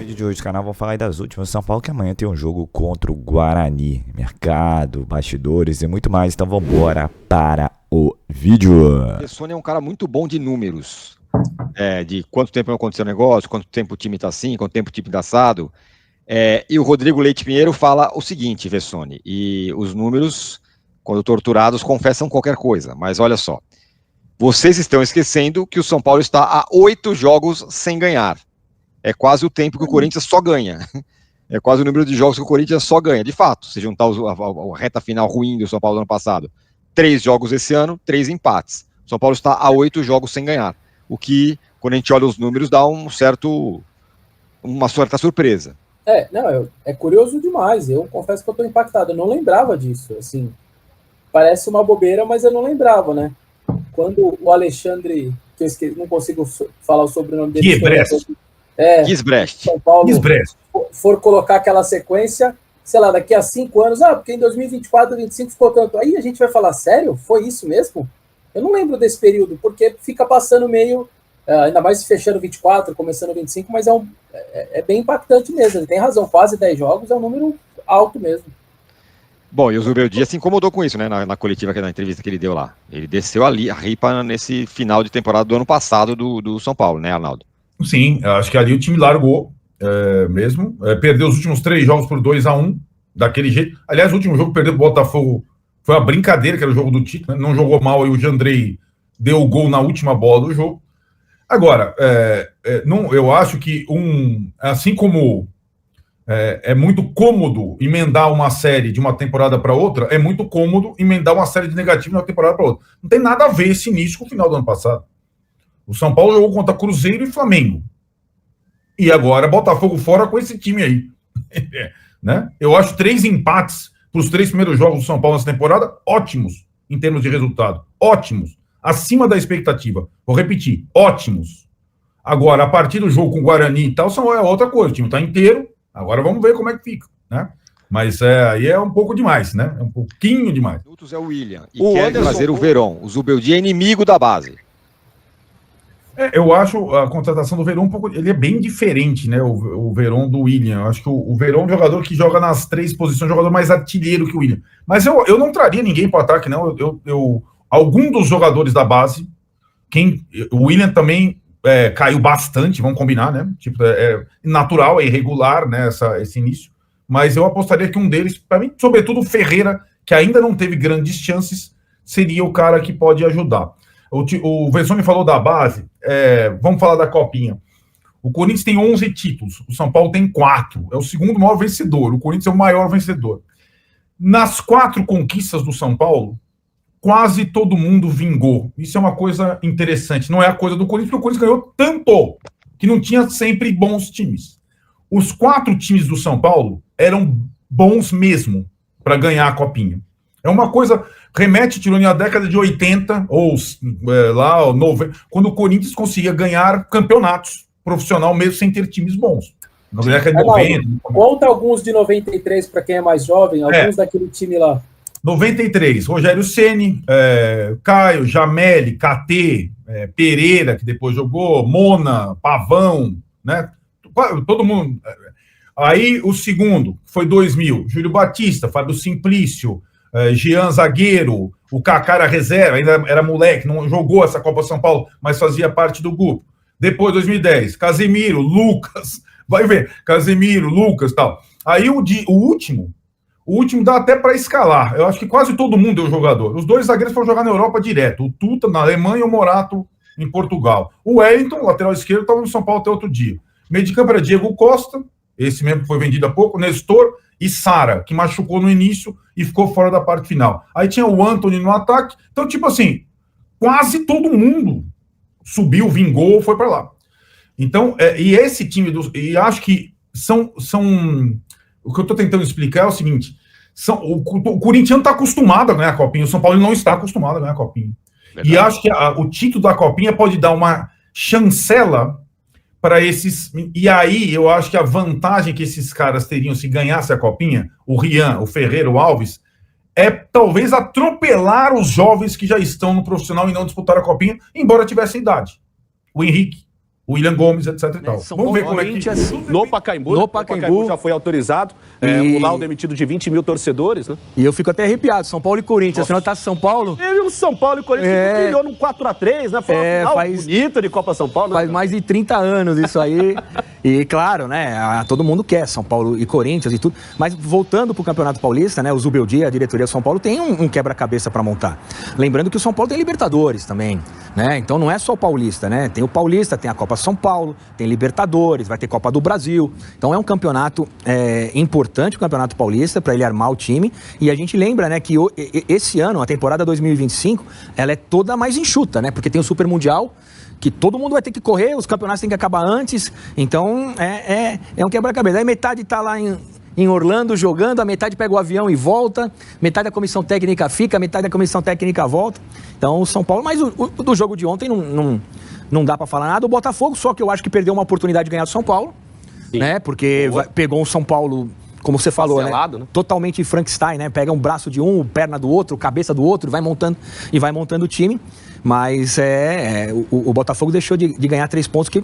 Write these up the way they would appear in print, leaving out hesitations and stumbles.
vídeo de hoje do canal vamos falar aí das últimas. São Paulo que amanhã tem um jogo contra o Guarani. Mercado, bastidores e muito mais. Então vambora para o vídeo. O Sony é um cara muito bom de números. De quanto tempo não aconteceu o negócio, quanto tempo o time tá assim, quanto tempo o time tá assado. E o Rodrigo Leite Pinheiro fala o seguinte, Vessone, e os números, quando torturados, confessam qualquer coisa. Mas olha só, vocês estão esquecendo que o São Paulo está a 8 jogos sem ganhar. É quase o tempo que o Corinthians só ganha. É quase o número de jogos que o Corinthians só ganha. De fato, se juntar a reta final ruim do São Paulo no ano passado, 3 jogos esse ano, 3 empates. O São Paulo está a 8 jogos sem ganhar. O que, quando a gente olha os números, dá uma certa surpresa. É curioso demais. Eu confesso que eu estou impactado. Eu não lembrava disso. Assim, parece uma bobeira, mas eu não lembrava, né? Quando o Alexandre, que eu esqueci, não consigo falar o sobrenome dele. Gisbrecht. São Paulo for colocar aquela sequência, sei lá, daqui a 5 anos, porque em 2024, 2025 ficou tanto. Aí a gente vai falar, sério? Foi isso mesmo? Eu não lembro desse período, porque fica passando meio, ainda mais fechando 24, começando 25, mas é bem impactante mesmo. Ele tem razão, quase 10 jogos é um número alto mesmo. Bom, e o Zubeldia se incomodou com isso, né, na coletiva, na entrevista que ele deu lá. Ele desceu ali a ripa nesse final de temporada do ano passado do São Paulo, né, Arnaldo? Sim, acho que ali o time largou mesmo. Perdeu os últimos 3 jogos por 2-1, daquele jeito. Aliás, o último jogo que perdeu pro Botafogo foi uma brincadeira, que era o jogo do título, né? Não jogou mal e o Jandrei deu o gol na última bola do jogo. Agora, eu acho que assim como é muito cômodo emendar uma série de uma temporada para outra, é muito cômodo emendar uma série de negativos de uma temporada para outra. Não tem nada a ver esse início com o final do ano passado. O São Paulo jogou contra Cruzeiro e Flamengo. E agora Botafogo fora com esse time aí. Né? Eu acho 3 empates para os 3 primeiros jogos do São Paulo nessa temporada ótimos em termos de resultado. Ótimos. Acima da expectativa. Vou repetir. Ótimos. Agora, a partir do jogo com o Guarani e tal, é outra coisa. O time está inteiro. Agora vamos ver como é que fica. Né? Mas aí é um pouco demais, né? É um pouquinho demais. É o William. E quer trazer o Verón. O Zubeldia é inimigo da base. Eu acho a contratação do Verón um pouco. Ele é bem diferente, né? O Verón do William. Eu acho que o Verón é um jogador que joga nas 3 posições, jogador mais artilheiro que o William. Mas eu não traria ninguém para o ataque, não. Algum dos jogadores da base, o William também caiu bastante, vamos combinar, né? Tipo, natural, é irregular, né? Esse início. Mas eu apostaria que um deles, para mim, sobretudo o Ferreira, que ainda não teve grandes chances, seria o cara que pode ajudar. O Vessone falou da base, vamos falar da Copinha. O Corinthians tem 11 títulos, o São Paulo tem 4, é o segundo maior vencedor, o Corinthians é o maior vencedor. Nas 4 conquistas do São Paulo, quase todo mundo vingou. Isso é uma coisa interessante, não é a coisa do Corinthians, porque o Corinthians ganhou tanto, que não tinha sempre bons times. Os 4 times do São Paulo eram bons mesmo para ganhar a Copinha. É uma coisa, remete, Tironi, à década de 80, ou lá, 90, quando o Corinthians conseguia ganhar campeonatos profissional mesmo sem ter times bons. Na década de 90. Conta alguns de 93 para quem é mais jovem, alguns daquele time lá. 93, Rogério Ceni, Caio, Jameli, KT, Pereira, que depois jogou, Mona, Pavão, né? Todo mundo. Aí o segundo foi 2000, Júlio Batista, Fábio Simplício, Jean zagueiro, o Kaká era reserva, ainda era moleque, não jogou essa Copa São Paulo, mas fazia parte do grupo. Depois, 2010, Casemiro, Lucas, vai ver, Casemiro, Lucas e tal. Aí o último dá até para escalar. Eu acho que quase todo mundo é o jogador. Os 2 zagueiros foram jogar na Europa direto, o Tuta na Alemanha e o Morato em Portugal. O Wellington, lateral esquerdo, estava no São Paulo até outro dia. Meio de campo era Diego Costa, esse mesmo que foi vendido há pouco, Nestor e Sara, que machucou no início e ficou fora da parte final. Aí tinha o Antony no ataque. Então, tipo assim, quase todo mundo subiu, vingou, foi para lá. Então, e esse time, e acho que são o que eu estou tentando explicar é o seguinte, o Corinthians está acostumado a ganhar a Copinha, o São Paulo não está acostumado a ganhar a Copinha. Verdade. E acho que o título da Copinha pode dar uma chancela para esses. E aí eu acho que a vantagem que esses caras teriam se ganhasse a Copinha, o Rian, o Ferreira, o Alves, é talvez atropelar os jovens que já estão no profissional e não disputar a Copinha, embora tivessem idade. O Henrique, o William Gomes, etc e tal. São Vamos ver Paulo, como é que... No Pacaembu já foi autorizado. O laudo emitido de 20 mil torcedores, né? E eu fico até arrepiado. São Paulo e Corinthians. Afinal, tá São Paulo. Teve o São Paulo e Corinthians brilhou num 4x3, né? Foi uma final bonita de Copa São Paulo. Faz mais de 30 anos isso aí. E claro, né? Todo mundo quer São Paulo e Corinthians e tudo. Mas voltando pro Campeonato Paulista, né? O Zubeldia, a diretoria do São Paulo, tem um quebra-cabeça para montar. Lembrando que o São Paulo tem Libertadores também, né? Então não é só o Paulista, né? Tem o Paulista, tem a Copa São Paulo, tem Libertadores, vai ter Copa do Brasil. Então é um campeonato importante, o Campeonato Paulista, para ele armar o time. E a gente lembra, né, que esse ano, a temporada 2025, ela é toda mais enxuta, né? Porque tem o Super Mundial, que todo mundo vai ter que correr, os campeonatos têm que acabar antes. Então é um quebra-cabeça. Aí metade tá lá em Orlando jogando, a metade pega o avião e volta, metade da comissão técnica fica, metade da comissão técnica volta. Então o São Paulo, mas do jogo de ontem não dá pra falar nada. O Botafogo, só que eu acho que perdeu uma oportunidade de ganhar do São Paulo, né? Porque pegou um São Paulo, como você falou, né? Totalmente Frankenstein, né? Pega um braço de um, perna do outro, cabeça do outro, vai montando o time. Mas o Botafogo deixou de ganhar 3 pontos que,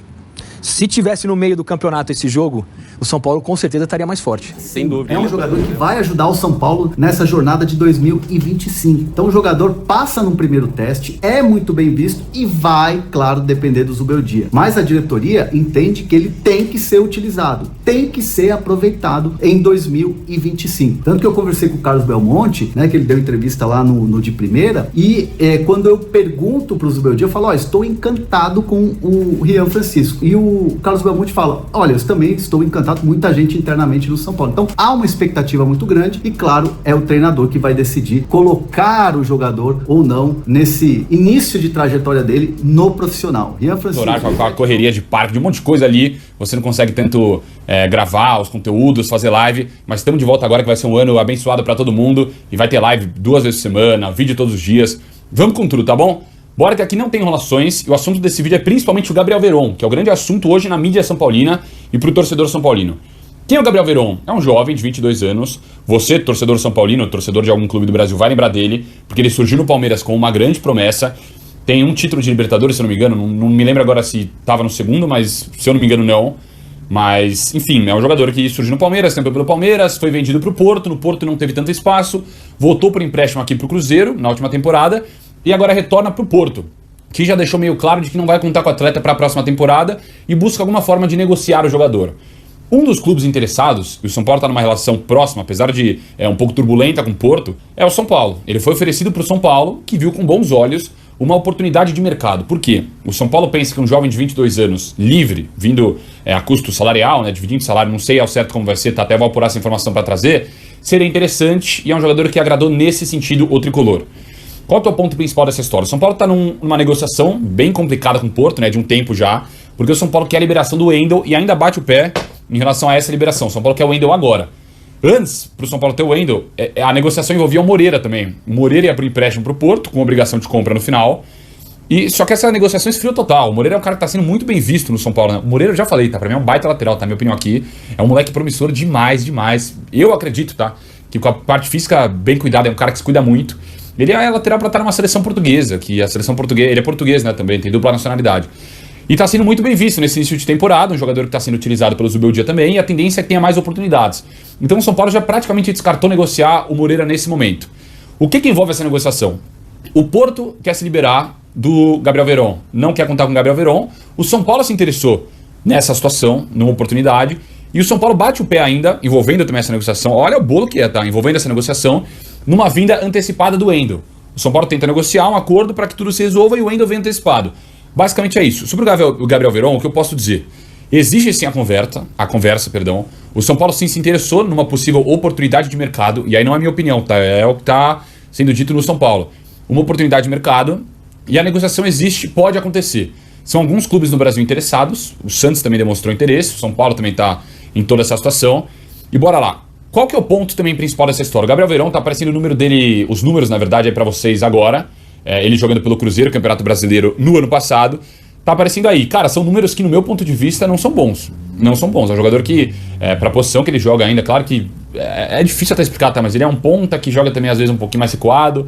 se tivesse no meio do campeonato esse jogo, o São Paulo com certeza estaria mais forte. Sem dúvida. É um jogador que vai ajudar o São Paulo nessa jornada de 2025. Então o jogador passa no primeiro teste, é muito bem visto e vai, claro, depender do Zubeldia. Mas a diretoria entende que ele tem que ser utilizado, tem que ser aproveitado em 2025. Tanto que eu conversei com o Carlos Belmonte, né, que ele deu entrevista lá no de primeira, e quando eu pergunto pro Zubeldia, eu falo, estou encantado com o Rian Francisco. E o Carlos Belmonte fala, olha, eu também estou encantado com muita gente internamente no São Paulo. Então há uma expectativa muito grande e, claro, é o treinador que vai decidir colocar o jogador ou não nesse início de trajetória dele no profissional. Rian Francisco. Com a correria de parque, de um monte de coisa ali, você não consegue tanto gravar os conteúdos, fazer live, mas estamos de volta agora que vai ser um ano abençoado para todo mundo e vai ter live 2 vezes por semana, vídeo todos os dias. Vamos com tudo, tá bom? Bora que aqui não tem enrolações e o assunto desse vídeo é principalmente o Gabriel Veron, que é o grande assunto hoje na mídia são paulina e pro torcedor são paulino. Quem é o Gabriel Veron? É um jovem de 22 anos, você, torcedor são paulino, torcedor de algum clube do Brasil, vai lembrar dele, porque ele surgiu no Palmeiras com uma grande promessa, tem um título de Libertadores, se eu não me engano, não me lembro agora se estava no segundo, mas se eu não me engano não. Mas, enfim, é um jogador que surgiu no Palmeiras, tentou pelo Palmeiras, foi vendido pro Porto, no Porto não teve tanto espaço, voltou por empréstimo aqui pro Cruzeiro, na última temporada, e agora retorna pro Porto, que já deixou meio claro de que não vai contar com o atleta para a próxima temporada e busca alguma forma de negociar o jogador. Um dos clubes interessados, e o São Paulo está numa relação próxima, apesar de um pouco turbulenta com o Porto, é o São Paulo. Ele foi oferecido para o São Paulo, que viu com bons olhos uma oportunidade de mercado. Por quê? O São Paulo pensa que um jovem de 22 anos, livre, vindo a custo salarial, né, dividindo salário, não sei ao certo como vai ser, até vou apurar essa informação para trazer, seria interessante e é um jogador que agradou nesse sentido o tricolor. Qual é o ponto principal dessa história? O São Paulo está numa negociação bem complicada com o Porto, né, de um tempo já, porque o São Paulo quer a liberação do Wendel e ainda bate o pé em relação a essa liberação. O São Paulo quer o Wendel agora. Antes, para o São Paulo ter o Wendel, a negociação envolvia o Moreira também. O Moreira ia para o empréstimo para o Porto, com obrigação de compra no final. Só que essa negociação esfriou total. O Moreira é um cara que está sendo muito bem visto no São Paulo, né? O Moreira, eu já falei, tá? Para mim é um baita lateral, tá? Minha opinião aqui. É um moleque promissor demais, demais. Eu acredito, tá? Que com a parte física bem cuidada, é um cara que se cuida muito. Ele é lateral para estar numa seleção portuguesa, que a seleção portuguesa... Ele é português, né, também, tem dupla nacionalidade. E está sendo muito bem visto nesse início de temporada, um jogador que está sendo utilizado pelo Zubeldia também, e a tendência é que tenha mais oportunidades. Então o São Paulo já praticamente descartou negociar o Moreira nesse momento. O que envolve essa negociação? O Porto quer se liberar do Gabriel Veron, não quer contar com o Gabriel Veron. O São Paulo se interessou nessa situação, numa oportunidade, e o São Paulo bate o pé ainda, envolvendo também essa negociação. Olha o bolo que é, tá? Envolvendo essa negociação, numa vinda antecipada do Wendel. O São Paulo tenta negociar um acordo para que tudo se resolva e o Wendel vem antecipado. Basicamente é isso. Sobre o Gabriel Veron, o que eu posso dizer? Existe sim a conversa. O São Paulo sim se interessou numa possível oportunidade de mercado, e aí não é minha opinião, tá? É o que está sendo dito no São Paulo. Uma oportunidade de mercado, e a negociação existe, pode acontecer. São alguns clubes no Brasil interessados, o Santos também demonstrou interesse, o São Paulo também está em toda essa situação, e bora lá. Qual que é o ponto também principal dessa história? O Gabriel Veron tá aparecendo o número dele, os números na verdade aí para vocês agora, ele jogando pelo Cruzeiro, Campeonato Brasileiro no ano passado, tá aparecendo aí. Cara, são números que no meu ponto de vista não são bons. Não são bons. É um jogador que, pra posição que ele joga ainda, claro que é difícil até explicar, tá? Mas ele é um ponta que joga também às vezes um pouquinho mais recuado.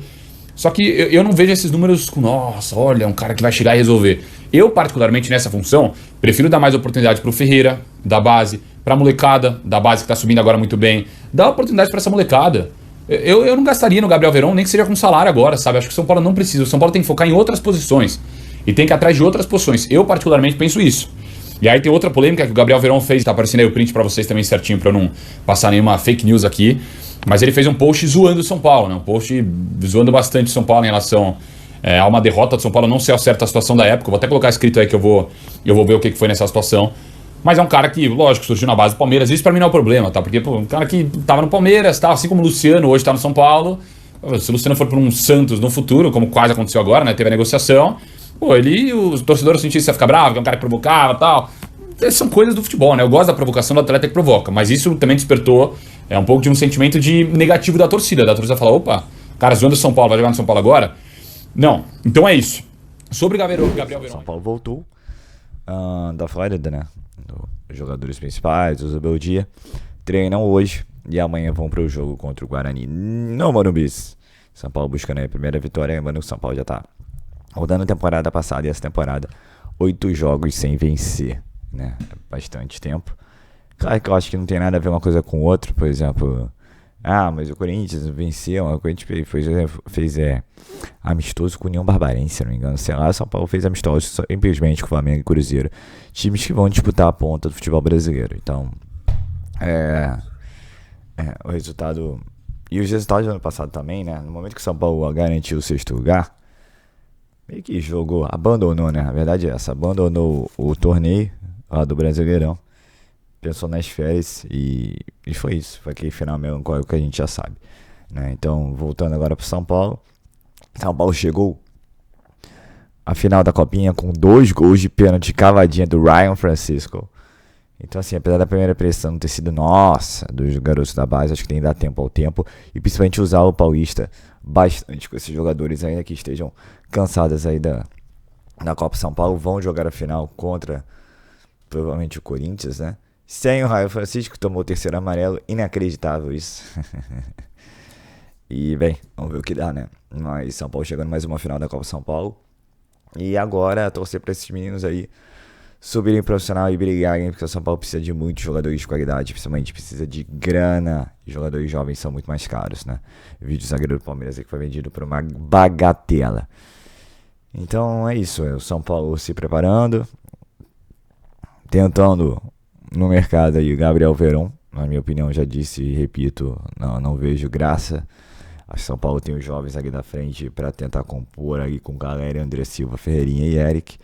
Só que eu não vejo esses números com, nossa, olha, um cara que vai chegar e resolver. Eu, particularmente, nessa função, prefiro dar mais oportunidade pro Ferreira, da base, pra molecada, da base que tá subindo agora muito bem. Dá oportunidade pra essa molecada. Eu não gastaria no Gabriel Veron, nem que seja com salário agora, sabe? Acho que o São Paulo não precisa. O São Paulo tem que focar em outras posições. E tem que ir atrás de outras posições. Eu, particularmente, penso isso. E aí tem outra polêmica que o Gabriel Veron fez, tá aparecendo aí o print pra vocês também certinho, pra eu não passar nenhuma fake news aqui. Mas ele fez um post zoando o São Paulo, né? Um post zoando bastante o São Paulo em relação a uma derrota do São Paulo. Eu não sei ao certo a situação da época, eu vou até colocar escrito aí que eu vou ver o que foi nessa situação. Mas é um cara que, lógico, surgiu na base do Palmeiras. Isso pra mim não é um problema, tá? Porque, pô, um cara que tava no Palmeiras, tá? Assim como o Luciano hoje tá no São Paulo. Se o Luciano for pra um Santos no futuro, como quase aconteceu agora, né? Teve a negociação. Pô, os torcedores sentiam que ia ficar bravo, que é um cara que provocava e tal. São coisas do futebol, né? Eu gosto da provocação do atleta que provoca, mas isso também despertou um pouco de um sentimento de negativo da torcida. Da torcida fala, opa, cara zoando o São Paulo, vai jogar no São Paulo agora? Não. Então é isso. Sobre o Gabriel Veron. São Paulo voltou da Flórida, né? Os jogadores principais, o Zubeldia, treinam hoje e amanhã vão para o jogo contra o Guarani no Morumbi. São Paulo buscando a primeira vitória, lembrando que o São Paulo já tá rodando a temporada passada e essa temporada 8 jogos sem vencer, né? Bastante tempo. Claro que eu acho que não tem nada a ver uma coisa com outra, por exemplo, mas o Corinthians venceu, o Corinthians fez amistoso com o União Barbarense, se não me engano, sei lá, o São Paulo fez amistoso simplesmente com o Flamengo e Cruzeiro, times que vão disputar a ponta do futebol brasileiro. Então, o resultado, e os resultados do ano passado também, né, no momento que o São Paulo garantiu o 6º lugar, meio que abandonou, né, a verdade é essa, abandonou o torneio lá do Brasileirão, pensou nas férias e foi isso, foi aquele final melancólico que a gente já sabe, né? Então, voltando agora pro São Paulo chegou à final da Copinha com 2 gols de pênalti cavadinha do Ryan Francisco. Então, assim, apesar da primeira pressão não ter sido nossa dos garotos da base, acho que tem que dar tempo ao tempo e principalmente usar o Paulista bastante com esses jogadores ainda que estejam cansados aí da Copa São Paulo, vão jogar a final contra provavelmente o Corinthians, né? Sem o Raio Francisco, tomou o 3º amarelo, inacreditável isso. E, bem, vamos ver o que dá, né? Mas São Paulo chegando mais uma final da Copa São Paulo. E agora, torcer para esses meninos aí subirem profissional e brigarem, porque o São Paulo precisa de muitos jogadores de qualidade, principalmente precisa de grana. E jogadores jovens são muito mais caros, né? O vídeo do zagueiro do Palmeiras aí que foi vendido por uma bagatela. Então é isso, o São Paulo se preparando, tentando no mercado aí o Gabriel Veron, na minha opinião, já disse e repito, não vejo graça. Acho que São Paulo tem os jovens aqui da frente para tentar compor aí com Galera, André Silva, Ferreirinha e Eric.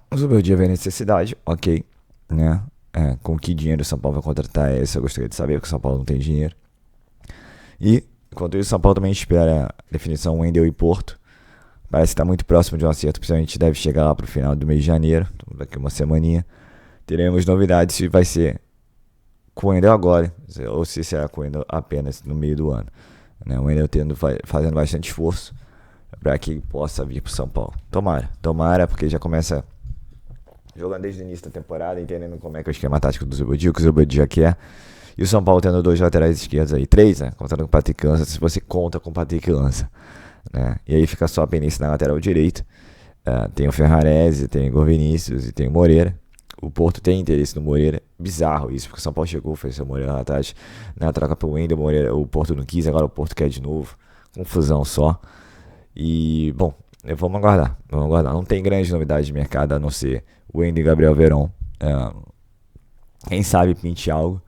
O Zubeldia vê necessidade, ok, né? Com que dinheiro o São Paulo vai contratar essa? Eu gostaria de saber, porque o São Paulo não tem dinheiro. E, enquanto isso, o São Paulo também espera a definição Wendel e Porto. Parece que está muito próximo de um acerto, principalmente deve chegar lá para o final do mês de janeiro, daqui uma semaninha. Teremos novidades se vai ser com o Wendel agora, ou se será com o Wendel apenas no meio do ano, né? O Wendel fazendo bastante esforço para que ele possa vir para o São Paulo. Tomara, porque já começa jogando desde o início da temporada, entendendo como é que é o esquema tático do Zubeldia, o que o Zubeldia quer. E o São Paulo tendo 2 laterais esquerdos aí, 3, né? Contando com o Patrick Lança, se você conta com o Patrick Lança, né? E aí fica só a pendência na lateral direita. Tem o Ferrarese, tem o Igor Vinícius e tem o Moreira. O Porto tem interesse no Moreira. Bizarro isso, porque o São Paulo chegou, fez o Moreira lá atrás, na troca pelo Wendel, o Porto não quis, agora o Porto quer de novo. Confusão só. E, bom, vamos aguardar. Não tem grande novidade de mercado a não ser o Wendel e Gabriel Veron. Quem sabe pinte algo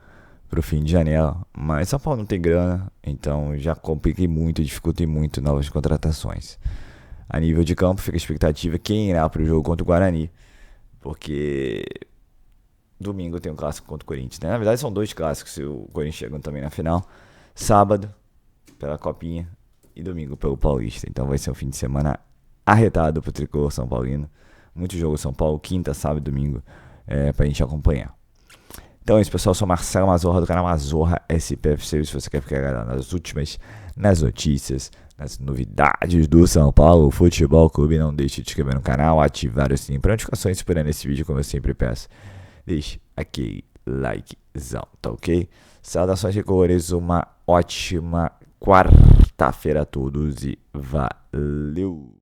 pro fim de janela. Mas São Paulo não tem grana, então já compliquei muito, dificultei muito novas contratações. A nível de campo, fica a expectativa quem irá pro jogo contra o Guarani. Porque domingo tem um clássico contra o Corinthians, né? Na verdade são 2 clássicos, se o Corinthians chegando também na final. Sábado pela Copinha e domingo pelo Paulista. Então vai ser um fim de semana arretado pro tricolor São Paulino. Muito jogo São Paulo, quinta, sábado e domingo, pra gente acompanhar. Então é isso, pessoal. Eu sou Marcelo Mazorra do canal Mazorra SPFC. Se você quer ficar nas notícias, nas novidades do São Paulo Futebol Clube, não deixe de se inscrever no canal, ativar o sininho para notificações. Se puder nesse vídeo, como eu sempre peço, deixe aquele likezão, tá ok? Saudações de cores, uma ótima quarta. quarta-feira a todos e valeu!